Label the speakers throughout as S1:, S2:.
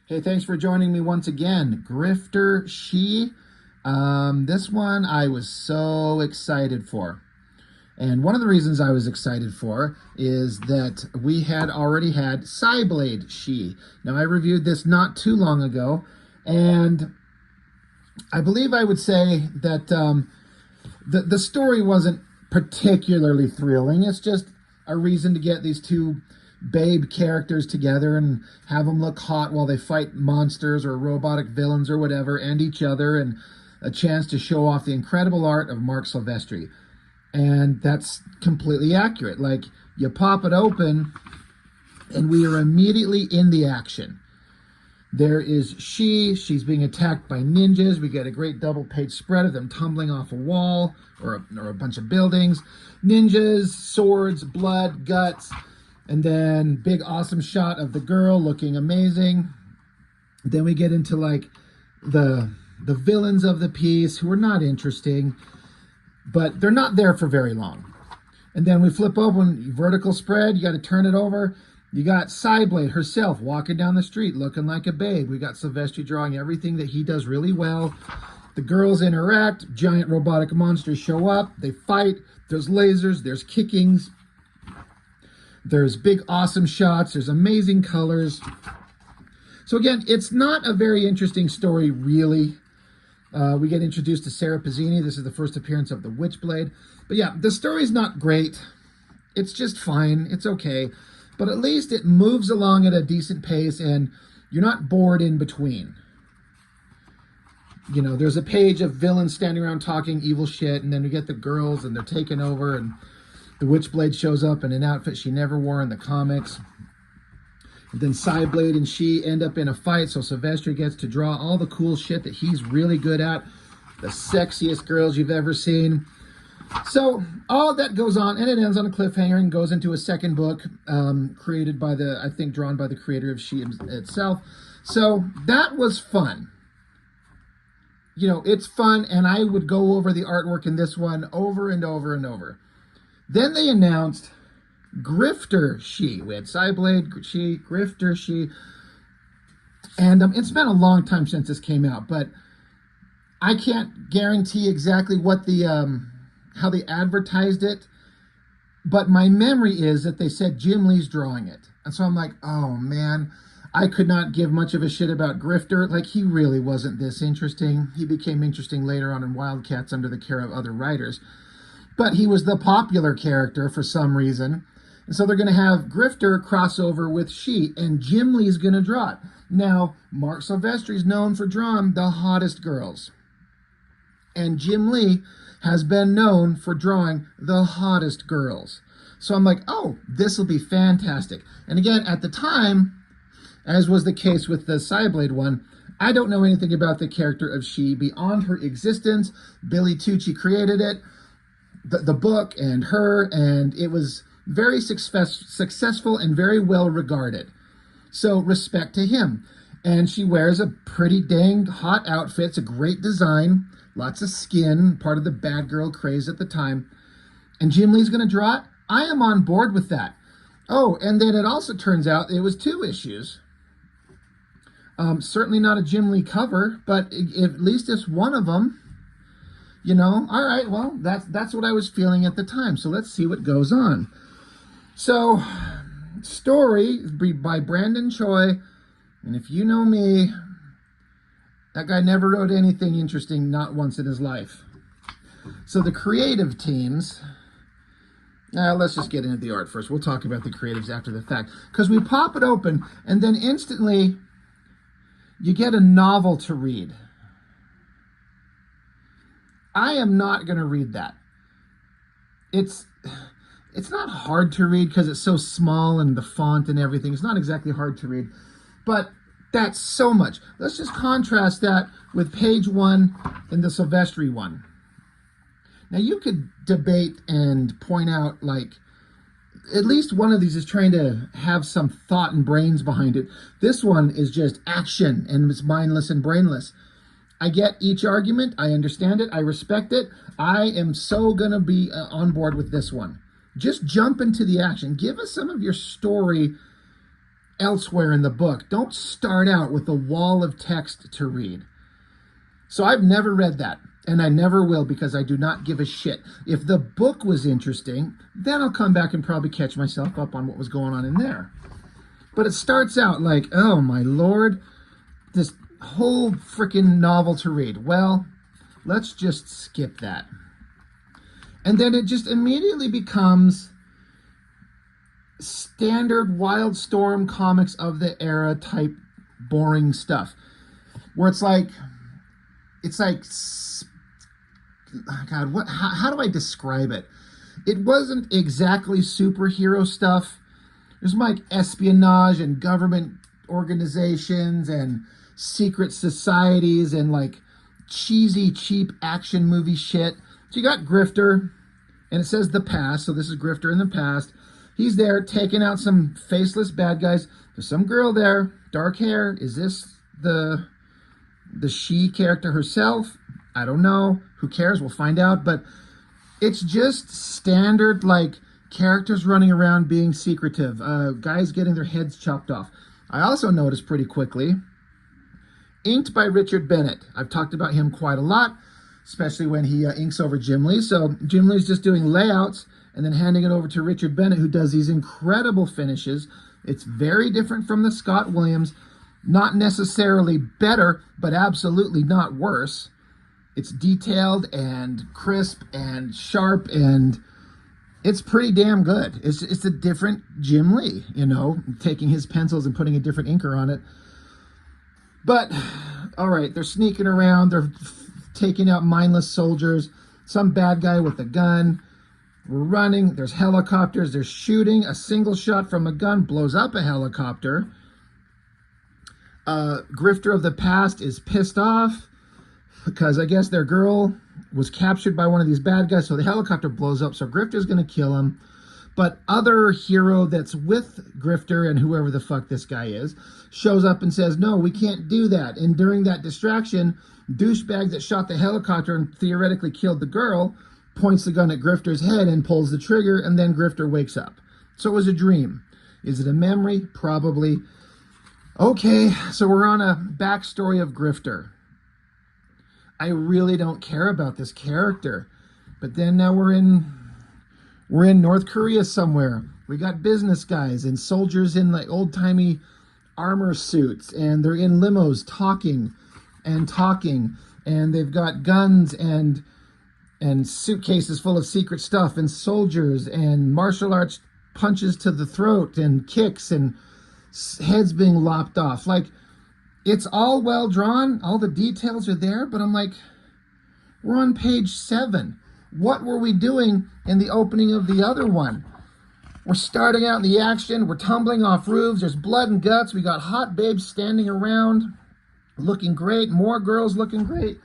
S1: Hey, thanks for joining me once again. Grifter SHI. This one I was so excited for. And one of the reasons I was excited for is that we had already had Psyblade SHI. Now, I reviewed this not too long ago, and I believe I would say that the story wasn't particularly thrilling. It's just a reason to get these two babe characters together and have them look hot while they fight monsters or robotic villains or whatever, and each other, and a chance to show off the incredible art of Marc Silvestri. And that's completely accurate. Like, you pop it open and we are immediately in the action. There is she's being attacked by ninjas. We get a great double page spread of them tumbling off a wall or a bunch of buildings. Ninjas, swords, blood, guts, and then big awesome shot of the girl looking amazing. Then we get into like the villains of the piece, who are not interesting, but they're not there for very long. And then we flip open, vertical spread, you got to turn it over. You got Psyblade herself walking down the street looking like a babe. We got Silvestri drawing everything that he does really well. The girls interact, giant robotic monsters show up, they fight, there's lasers, there's kickings, there's big awesome shots, there's amazing colors. So again, it's not a very interesting story, really. We get introduced to Sarah Pizzini. This is the first appearance of the Witchblade. But yeah, the story's not great. It's just fine. It's okay. But at least it moves along at a decent pace and you're not bored in between. You know, there's a page of villains standing around talking evil shit, and then we get the girls and they're taking over, and the Witchblade shows up in an outfit she never wore in the comics. And then Psyblade and she end up in a fight, so Silvestri gets to draw all the cool shit that he's really good at. The sexiest girls you've ever seen. So all that goes on, and it ends on a cliffhanger and goes into a second book created by drawn by the creator of SHI itself. So that was fun. You know, it's fun, and I would go over the artwork in this one over and over and over. Then they announced Grifter SHI. We had Psyblade SHI, Grifter SHI, and it's been a long time since this came out, but I can't guarantee exactly what how they advertised it, but my memory is that they said Jim Lee's drawing it, and so I'm like, oh man, I could not give much of a shit about Grifter. Like, he really wasn't this interesting. He became interesting later on in Wildcats under the care of other writers, but he was the popular character for some reason. And so they're going to have Grifter crossover with SHI, and Jim Lee's going to draw it. Now, Marc Silvestri is known for drawing the hottest girls, and Jim Lee has been known for drawing the hottest girls. So I'm like, oh, this will be fantastic. And again, at the time, as was the case with the Psyblade one, I don't know anything about the character of SHI beyond her existence. Billy Tucci created it, the book, and her, and it was very successful and very well regarded. So respect to him. And she wears a pretty dang hot outfit. It's a great design, lots of skin, part of the bad girl craze at the time. And Jim Lee's going to draw it. I am on board with that. Oh, and then it also turns out it was 2 issues. Certainly not a Jim Lee cover, but at least it's one of them. You know, all right, well, that's what I was feeling at the time. So let's see what goes on. So, story by Brandon Choi, and if you know me, that guy never wrote anything interesting, not once in his life. So the creative teams, let's just get into the art first. We'll talk about the creatives after the fact, because we pop it open, and then instantly you get a novel to read. I am not going to read that. It's not hard to read because it's so small and the font and everything. It's not exactly hard to read, but that's so much. Let's just contrast that with page 1 in the Silvestri one. Now, you could debate and point out, like, at least one of these is trying to have some thought and brains behind it. This one is just action, and it's mindless and brainless. I get each argument. I understand it. I respect it. I am so going to be on board with this one. Just jump into the action. Give us some of your story elsewhere in the book. Don't start out with a wall of text to read. So I've never read that, and I never will, because I do not give a shit. If the book was interesting, then I'll come back and probably catch myself up on what was going on in there. But it starts out like, oh my Lord, this whole freaking novel to read. Well, let's just skip that. And then it just immediately becomes standard Wildstorm comics of the era type boring stuff, where it's like, God, how do I describe it? It wasn't exactly superhero stuff. There's like espionage and government organizations and secret societies and like cheesy, cheap action movie shit. So you got Grifter, and it says the past, so this is Grifter in the past. He's there taking out some faceless bad guys. There's some girl there, dark hair. Is this the SHI character herself? I don't know. Who cares? We'll find out. But it's just standard, like, characters running around being secretive. Guys getting their heads chopped off. I also noticed pretty quickly, inked by Richard Bennett. I've talked about him quite a lot, especially when he inks over Jim Lee. So Jim Lee's just doing layouts and then handing it over to Richard Bennett, who does these incredible finishes. It's very different from the Scott Williams. Not necessarily better, but absolutely not worse. It's detailed and crisp and sharp, and it's pretty damn good. It's a different Jim Lee, you know, taking his pencils and putting a different inker on it. But, all right, they're sneaking around. They're taking out mindless soldiers. Some bad guy with a gun. We're running. There's helicopters. They're shooting. A single shot from a gun blows up a helicopter. Grifter of the past is pissed off because I guess their girl was captured by one of these bad guys, so the helicopter blows up, so Grifter's going to kill him. But other hero that's with Grifter and whoever the fuck this guy is shows up and says, no, we can't do that. And during that distraction, douchebag that shot the helicopter and theoretically killed the girl points the gun at Grifter's head and pulls the trigger, and then Grifter wakes up. So it was a dream. Is it a memory? Probably. Okay, so we're on a backstory of Grifter. I really don't care about this character. But then now we're in North Korea somewhere. We got business guys and soldiers in like old-timey armor suits, and they're in limos talking, and they've got guns and suitcases full of secret stuff, and soldiers and martial arts punches to the throat and kicks and heads being lopped off. Like, it's all well drawn, all the details are there, but I'm like, we're on page 7. What were we doing in the opening of the other one? We're starting out in the action, we're tumbling off roofs, there's blood and guts, we got hot babes standing around, looking great, more girls looking great.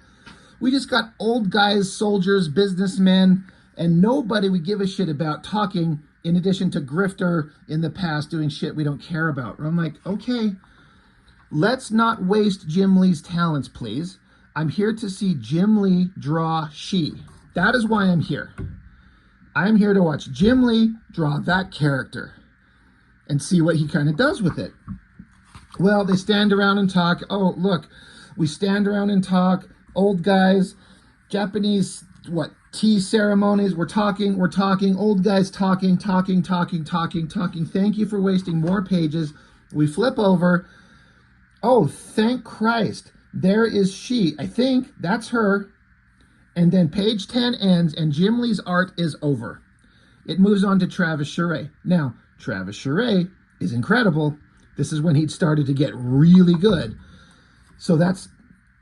S1: We just got old guys, soldiers, businessmen, and nobody we give a shit about talking, in addition to Grifter in the past doing shit we don't care about. I'm like, okay, let's not waste Jim Lee's talents, please. I'm here to see Jim Lee draw SHI. That is why I'm here. I'm here to watch Jim Lee draw that character and see what he kind of does with it. Well, they stand around and talk. Oh, look, we stand around and talk. Old guys, Japanese, tea ceremonies. We're talking. Old guys talking. Thank you for wasting more pages. We flip over. Oh, thank Christ. There is SHI. I think that's her. And then page 10 ends and Jim Lee's art is over. It moves on to Travis Charest. Now, Travis Charest is incredible. This is when he'd started to get really good. So that's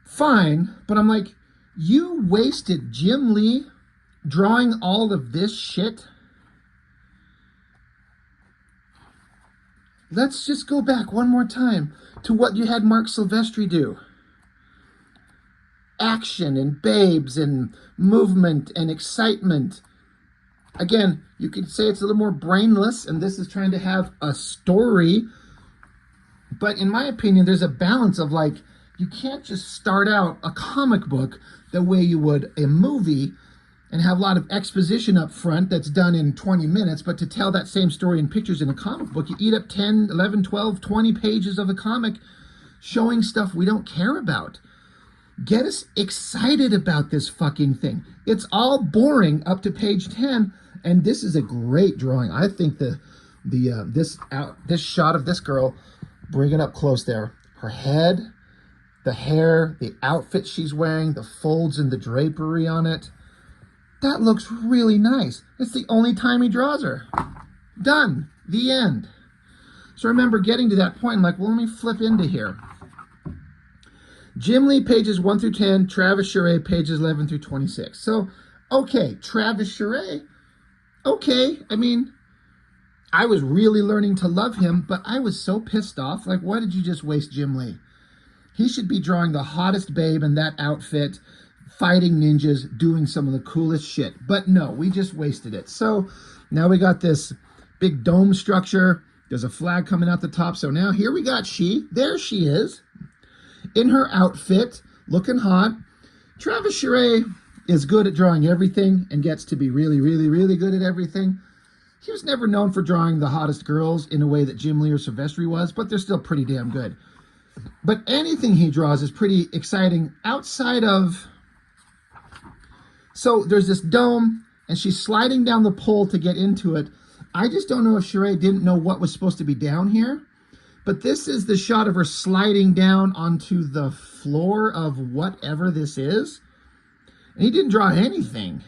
S1: fine. But I'm like, you wasted Jim Lee drawing all of this shit? Let's just go back one more time to what you had Mark Silvestri do. Action and babes and movement and excitement. Again, you could say it's a little more brainless, and this is trying to have a story. But in my opinion, there's a balance of like, you can't just start out a comic book the way you would a movie and have a lot of exposition up front that's done in 20 minutes, but to tell that same story in pictures in a comic book, you eat up 10, 11, 12, 20 pages of a comic showing stuff we don't care about. Get us excited about this fucking thing. It's all boring up to page 10, and this is a great drawing. I think this shot of this girl, bring it up close there, her head, the hair, the outfit she's wearing, the folds and the drapery on it, that looks really nice. It's the only time he draws her. Done. The end. So remember, getting to that point, I'm like, well, let me flip into here. Jim Lee, pages 1 through 10. Travis Charest, pages 11 through 26. So, okay, Travis Charest, okay. I mean, I was really learning to love him, but I was so pissed off. Like, why did you just waste Jim Lee? He should be drawing the hottest babe in that outfit, fighting ninjas, doing some of the coolest shit. But no, we just wasted it. So now we got this big dome structure. There's a flag coming out the top. So now here we got she. There she is in her outfit, looking hot. Travis Charest is good at drawing everything and gets to be really, really, really good at everything. He was never known for drawing the hottest girls in a way that Jim Lee or Silvestri was, but they're still pretty damn good. But anything he draws is pretty exciting outside of... So there's this dome, and she's sliding down the pole to get into it. I just don't know if Charest didn't know what was supposed to be down here. But this is the shot of her sliding down onto the floor of whatever this is. And he didn't draw anything.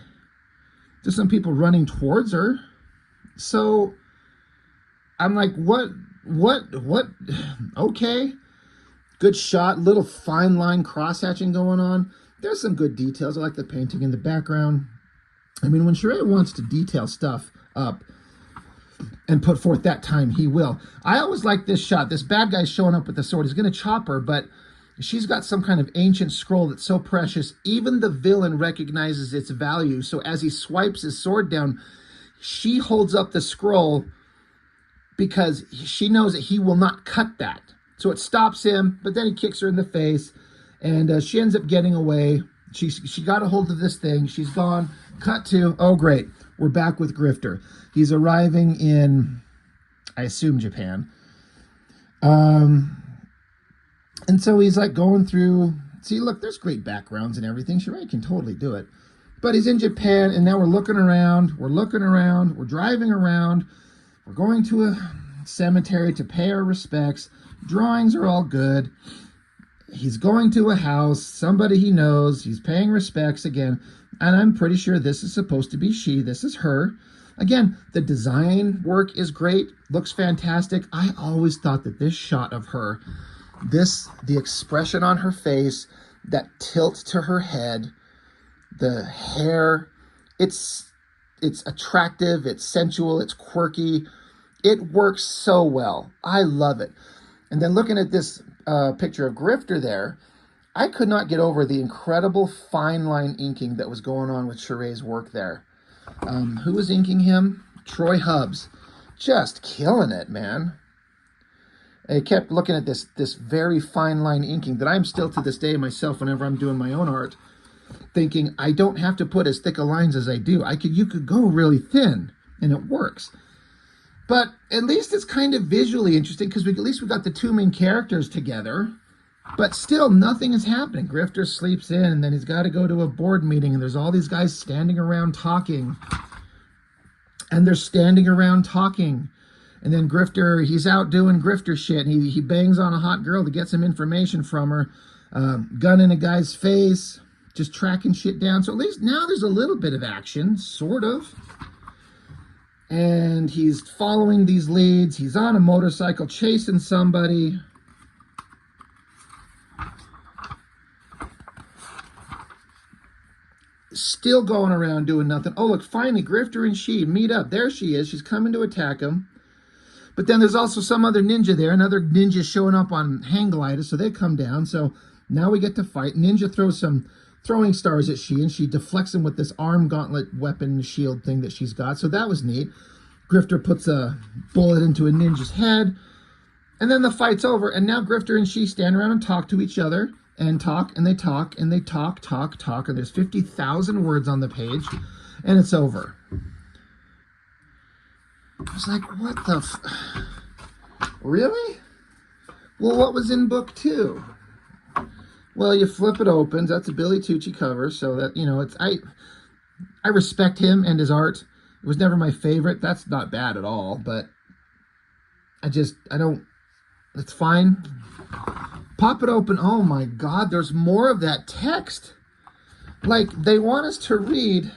S1: Just some people running towards her. So I'm like, what? Okay. Good shot, little fine line cross-hatching going on. There's some good details. I like the painting in the background. I mean, when Charest wants to detail stuff up and put forth that time, he will. I always like this shot. This bad guy's showing up with the sword. He's going to chop her, but she's got some kind of ancient scroll that's so precious. Even the villain recognizes its value. So as he swipes his sword down, she holds up the scroll because she knows that he will not cut that. So it stops him, but then he kicks her in the face, and she ends up getting away. She got a hold of this thing. She's gone. Cut to, oh, great. We're back with Grifter. He's arriving in, I assume, Japan. And so he's like going through, see, look, there's great backgrounds and everything. Charest can totally do it. But he's in Japan, and now we're looking around. We're driving around. We're going to a cemetery to pay our respects. Drawings are all good. He's going to a house, somebody he knows. He's paying respects again. And I'm pretty sure this is supposed to be she. This is her. Again, the design work is great. Looks fantastic. I always thought that this shot of her, the expression on her face, that tilt to her head, the hair, it's attractive, it's sensual, it's quirky. It works so well. I love it. And then looking at this picture of Grifter there, I could not get over the incredible fine line inking that was going on with Charest's work there. Who was inking him? Troy Hubbs. Just killing it, man. I kept looking at this very fine line inking that I'm still to this day myself whenever I'm doing my own art, thinking I don't have to put as thick a lines as I do. You could go really thin, and it works. But at least it's kind of visually interesting because at least we got the two main characters together. But still, nothing is happening. Grifter sleeps in, and then he's got to go to a board meeting, and there's all these guys standing around talking. And they're standing around talking. And then Grifter, he's out doing Grifter shit, and he bangs on a hot girl to get some information from her. Gun in a guy's face, just tracking shit down. So at least now there's a little bit of action, sort of. And he's following these leads. He's on a motorcycle chasing somebody. Still going around doing nothing. Oh, look, finally, Grifter and she meet up. There she is. She's coming to attack him. But then there's also some other ninja there. Another ninja showing up on hang gliders, so they come down. So now we get to fight. Ninja throws some throwing stars at she, and she deflects him with this arm gauntlet weapon shield thing that she's got. So that was neat. Grifter puts a bullet into a ninja's head. And then the fight's over. And now Grifter and she stand around and talk to each other. and talk, and they talk, and they talk, and there's 50,000 words on the page, and it's over. I was like, what the really? Well, what was in book 2? Well, you flip it open. That's a Billy Tucci cover, so that, you know, I respect him and his art. It was never my favorite. That's not bad at all, but I don't, it's fine. Pop it open. Oh my God, there's more of that text. Like, they want us to read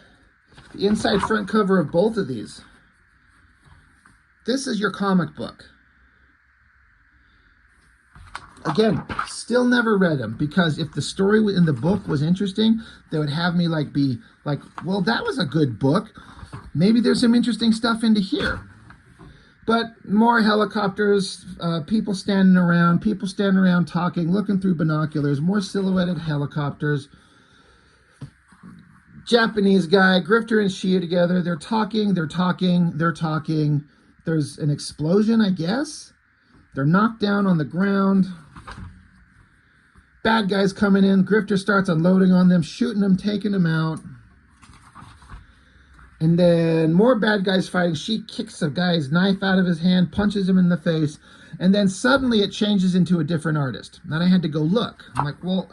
S1: the inside front cover of both of these. This is your comic book. Again, still never read them, because if the story in the book was interesting, they would have me be like, well, that was a good book. Maybe there's some interesting stuff into here. But more helicopters, people standing around talking, looking through binoculars, more silhouetted helicopters. Japanese guy, Grifter and SHI together. They're talking. There's an explosion, I guess. They're knocked down on the ground. Bad guys coming in. Grifter starts unloading on them, shooting them, taking them out. And then more bad guys fighting. SHI kicks a guy's knife out of his hand, punches him in the face. And then suddenly it changes into a different artist. Then I had to go look. I'm like, well,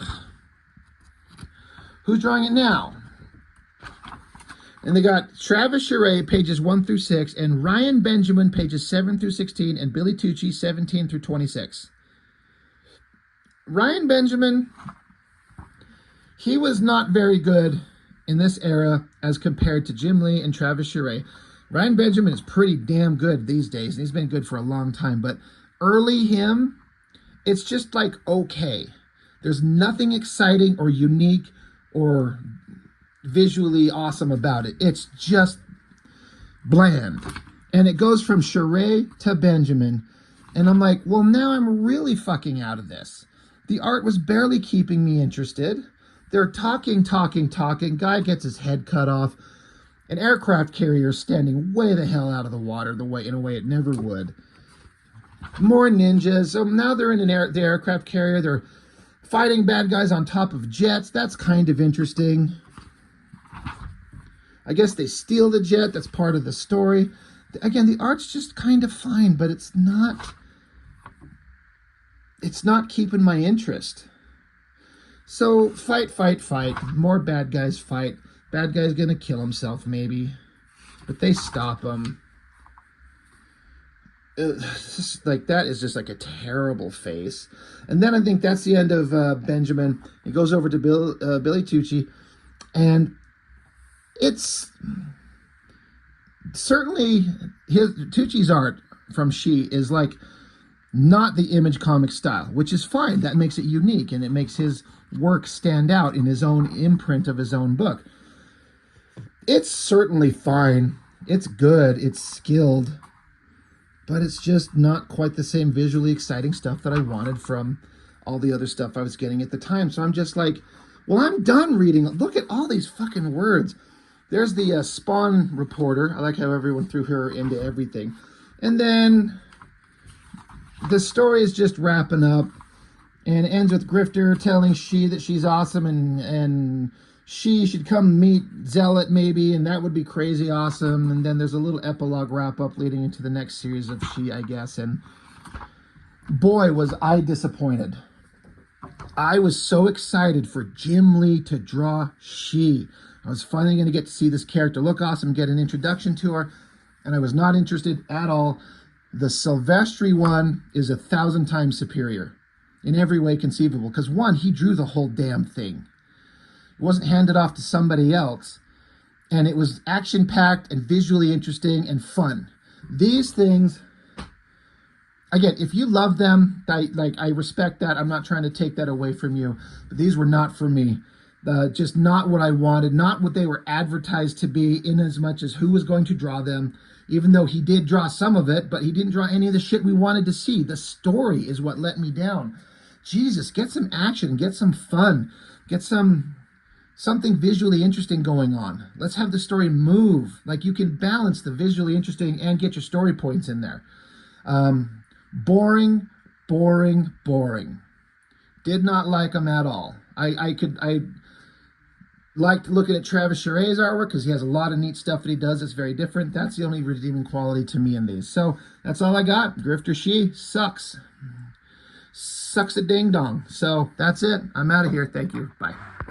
S1: who's drawing it now? And they got Travis Charest, pages 1 through 6, and Ryan Benjamin, pages 7 through 16, and Billy Tucci, 17 through 26. Ryan Benjamin, he was not very good in this era as compared to Jim Lee and Travis Charest. Ryan Benjamin is pretty damn good these days, and he's been good for a long time, but early him, it's just like okay. There's nothing exciting or unique or visually awesome about it. It's just bland. And it goes from Charest to Benjamin, and I'm like, well, now I'm really fucking out of this. The art was barely keeping me interested. They're talking. Guy gets his head cut off. An aircraft carrier standing way the hell out of the water, in a way it never would. More ninjas. So now they're in the aircraft carrier. They're fighting bad guys on top of jets. That's kind of interesting. I guess they steal the jet. That's part of the story. Again, the art's just kind of fine, but it's not keeping my interest. So fight. More bad guys fight. Bad guy's gonna kill himself maybe, but they stop him. That is just like a terrible face. And then I think that's the end of Benjamin. He goes over to Billy Tucci, and it's certainly Tucci's art from SHI is like not the Image comic style, which is fine. That makes it unique, and it makes his work stand out in his own imprint of his own book. It's certainly fine. It's good. It's skilled. But it's just not quite the same visually exciting stuff that I wanted from all the other stuff I was getting at the time. So I'm just like, well, I'm done reading. Look at all these fucking words. There's the Spawn reporter. I like how everyone threw her into everything. And then the story is just wrapping up, and it ends with Grifter telling SHI that she's awesome, and SHI should come meet Zealot maybe, and that would be crazy awesome. And then there's a little epilogue wrap up leading into the next series of SHI, I guess. And boy, was I disappointed. I was so excited for Jim Lee to draw SHI. I was finally going to get to see this character look awesome, get an introduction to her, and I was not interested at all. The Silvestri one is 1,000 times superior in every way conceivable, because one, he drew the whole damn thing. It wasn't handed off to somebody else, and it was action-packed and visually interesting and fun. These things, again, if you love them, I respect that. I'm not trying to take that away from you, but these were not for me. Just not what I wanted, not what they were advertised to be, in as much as who was going to draw them, even though he did draw some of it, but he didn't draw any of the shit we wanted to see. The story is what let me down. Jesus, get some action, get some fun, get something visually interesting going on. Let's have the story move. Like, you can balance the visually interesting and get your story points in there. Boring. Did not like them at all. I liked looking at Travis Chare's artwork because he has a lot of neat stuff that he does that's very different. That's the only redeeming quality to me in these. So that's all I got. Grifter SHI sucks. Sucks a ding dong. So that's it. I'm out of here. Thank you. Bye.